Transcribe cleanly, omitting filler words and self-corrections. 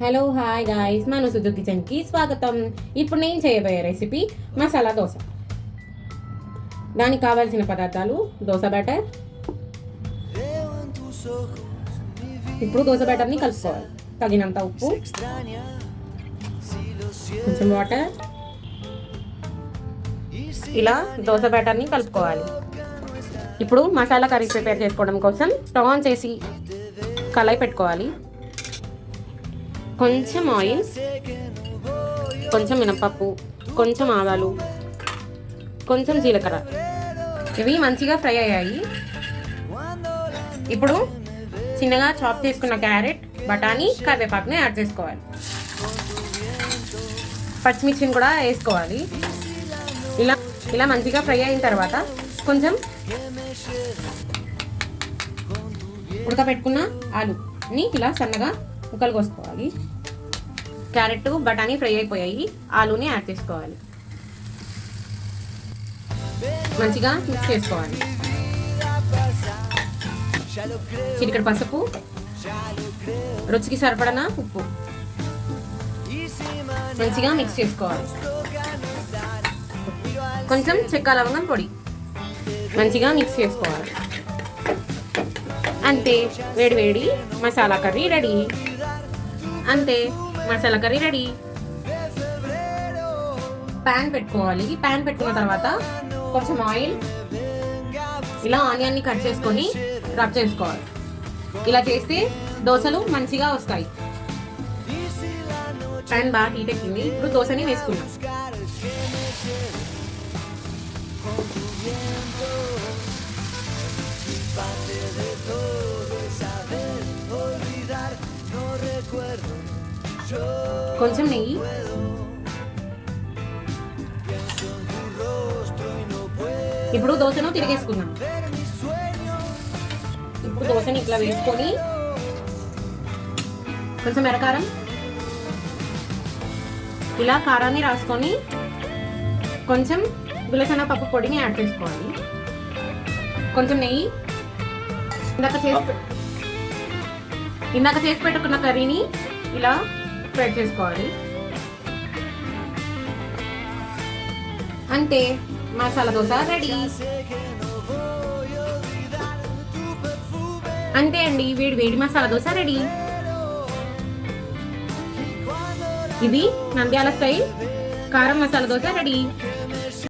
Hello hi guys, మన సుజు కిచెన్కి స్వాగతం. ఇప్పుడు నేను చేయబోయే రెసిపీ మసాలా దోశ. దానికి కావాల్సిన పదార్థాలు: దోశ బ్యాటర్. ఇప్పుడు దోశ బ్యాటర్ని కలుపుకోవాలి. తగినంత ఉప్పు, కొంచెం వాటర్. ఇలా దోశ బ్యాటర్ని కలుపుకోవాలి. ఇప్పుడు మసాలా కర్రీ ప్రిపేర్ చేసుకోవడం కోసం స్టవ్ ఆన్ చేసి కళాయి పెట్టుకోవాలి. కొంచెం ఆయిల్, కొంచెం మినపప్పు, కొంచెం ఆవాలు, కొంచెం జీలకర్ర. ఇవి మంచిగా ఫ్రై అయ్యాయి. ఇప్పుడు చిన్నగా చాప్ చేసుకున్న క్యారెట్, బఠానీ, కరివేపాకుని యాడ్ చేసుకోవాలి. పచ్చిమిర్చిని కూడా వేసుకోవాలి. ఇలా మంచిగా ఫ్రై అయిన తర్వాత కొంచెం ఉడకబెట్టుకున్న ఆలుని ఇలా సన్నగా ముక్కలు కోసుకోవాలి. క్యారెట్, బఠానీ ఫ్రై అయిపోయాయి. ఆలూని యాడ్ చేసుకోవాలి. మంచిగా మిక్స్ చేసుకోవాలి. చిటికెడు పసుపు, రుచికి సరిపడిన ఉప్పు. మంచిగా మిక్స్ చేసుకోవాలి. కొంచెం చెక్క లవంగం పొడి మంచిగా మిక్స్ చేసుకోవాలి. అంతే, వేడి వేడి మసాలా కర్రీ రెడీ. అంతే, మసాలా కర్రీ రెడీ. ప్యాన్ పెట్టుకోవాలి. ప్యాన్ పెట్టుకున్న తర్వాత కొంచెం ఆయిల్, ఇలా ఆనియన్ని కట్ చేసుకొని రబ్ చేసుకోవాలి. ఇలా చేస్తే దోశలు మంచిగా వస్తాయి. ప్యాన్ బాగా హీట్ ఎక్కింది. ఇప్పుడు దోశని వేసుకున్నాం. కొంచెం నెయ్యి, ఇప్పుడు దోశను తిరిగేసుకుందాం. ఇప్పుడు దోశని ఇట్లా వేసుకొని కొంచెం ఎర్రకారం, ఇలా కారాన్ని రాసుకొని కొంచెం గులసన పప్పు పొడిని యాడ్ చేసుకోవాలి. కొంచెం నెయ్యి, ఇందాక చేసి పెట్టుకున్న కర్రీని ఇలా ఫ్రై చేసుకోవాలి. అంతే, మసాలా దోశ రెడీ. అంతే అండి, వేడి వేడి మసాలా దోశ రెడీ. ఇది నంద్యాల స్టైల్ కారం మసాలా దోశ రెడీ.